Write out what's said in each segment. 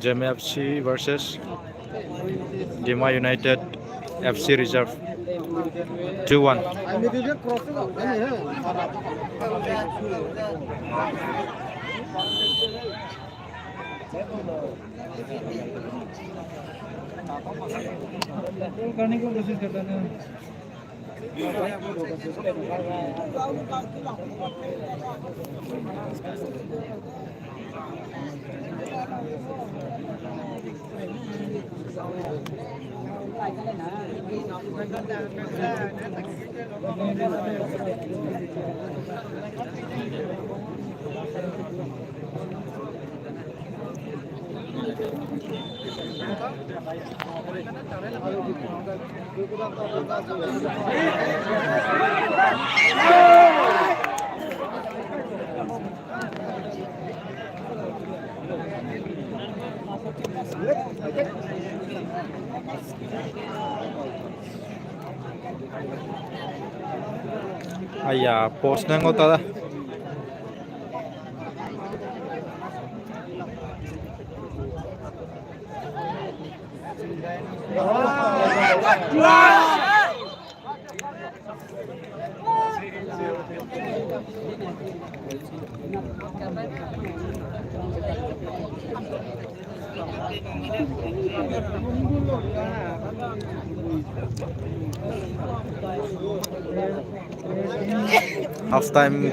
ZEME FC versus DIMA United FC Reserve 2-1. करने की कोशिश करता है Ayah, post nang kota dah. Half time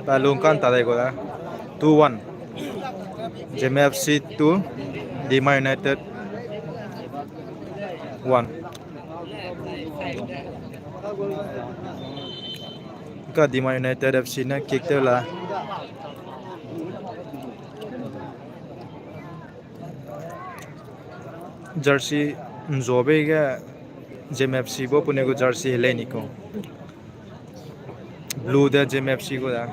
balungkan tadi ko dah 2-1 ZEME FC 2 DIMA United 1 ka DIMA United FC na kick tu lah jersey nzobe ga ZEME FC bo pune ko jersey hele ni ko blue da ZEME FC ko da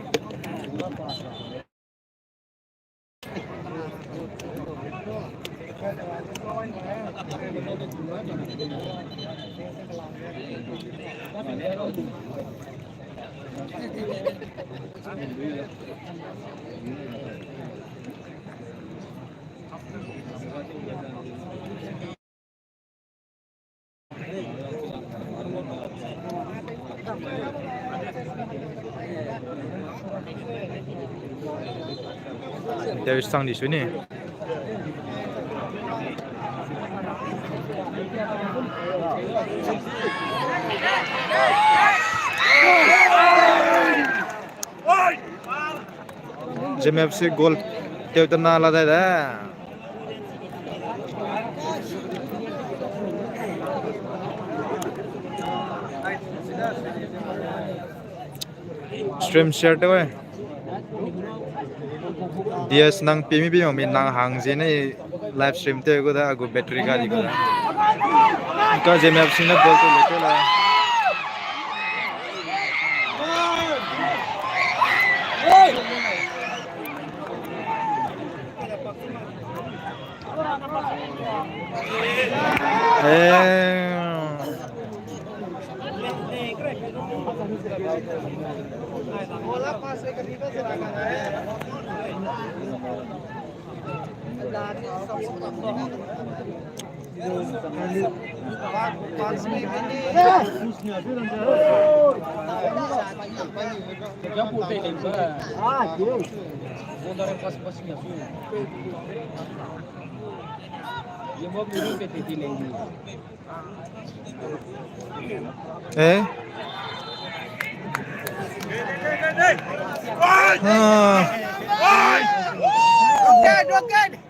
Dari stang di sini. ZEME FC gol teu tena alada dah. Stream share tu eh. DS nang pimi min nang hang sini live stream tu aku dah aku battery kali aku dah. Kau ZEME FC nak gol tu lepas lah. बोला पास में कभी तो चला गया है पास में क्या बोलते हैं हां ये वो दरे पास पास में ये वो मीटिंग पे थी लेंगे Rocket!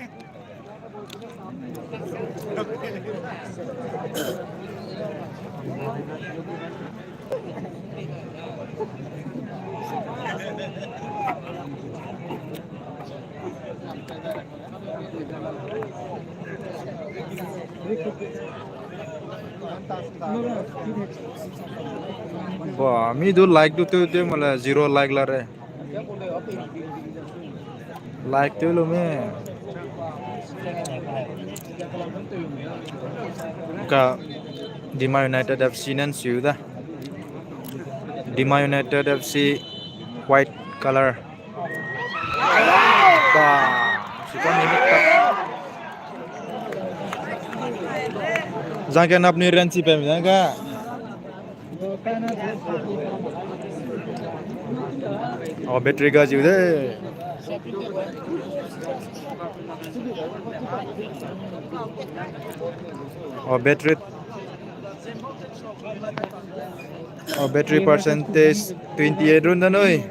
Bah, me do like to do mala zero like la re. Like to lo me. Ka DIMA United FC nan siu da. DIMA United FC white color. Bah, suka minit tak. Jangan apni ranci pe mi ka. Oh, battery ka jiu de. Oh, battery percentage 28 run dan oi.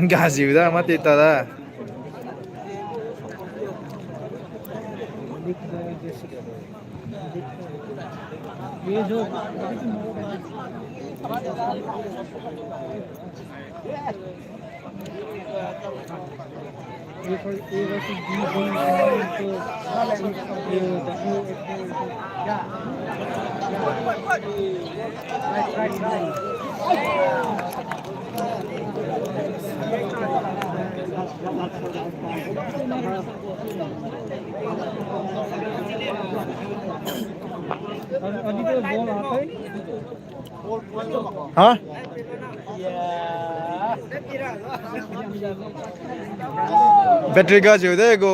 Gajiu da mati ta da. ये जो ये पर A versus be going तो ये अभी तो ball आता है Hah? Battery ka jiu de go.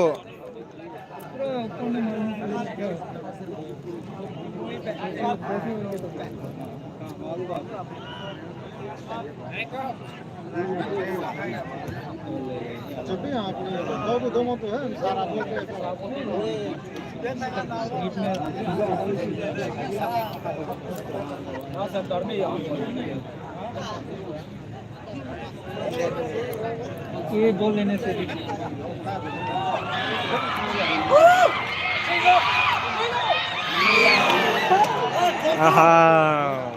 जब भी आपने दो मत है सारा बोल के ये बोल लेने से Aha.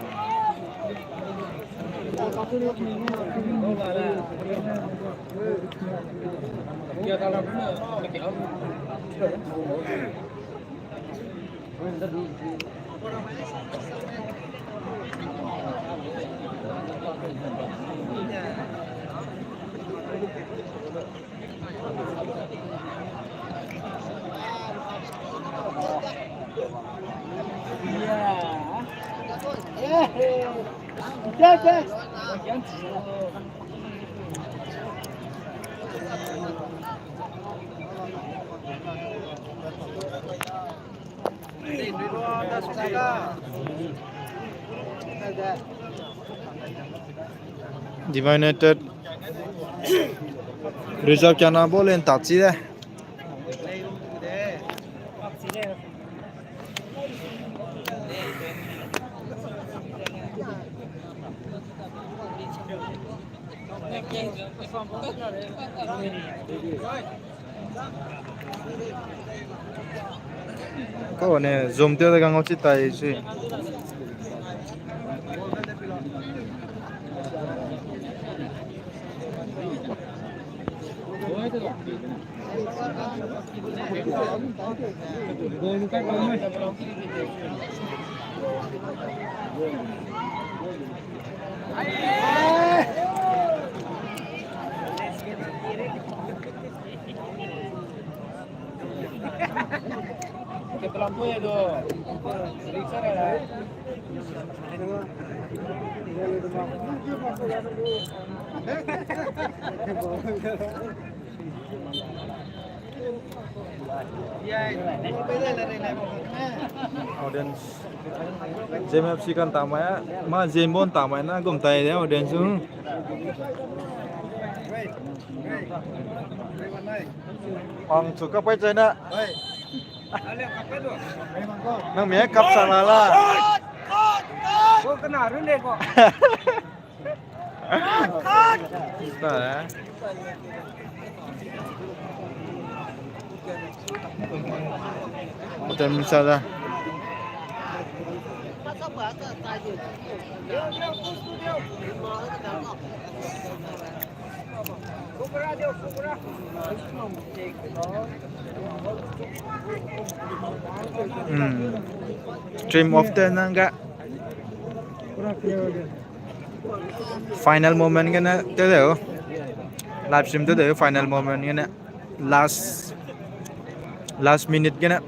DIMA United reserve क्या नाम बोले ताची है kau ne zoom tu ada ngau cita isi Que pelampu ya do. Riksa ada. audience ZEME FC kan tamaya ma ZEME bon tamaya na gum tai ya audience Ông chủ cấp quay chơi nè nang mía cấp sang là Kau kena runde kok. Tá, Một tên sao ra stream of the नंगा final moment के ना ते दे हो live stream ते दे हो final moment के ना last minute के ना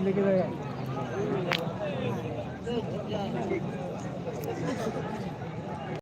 लेके जाएगा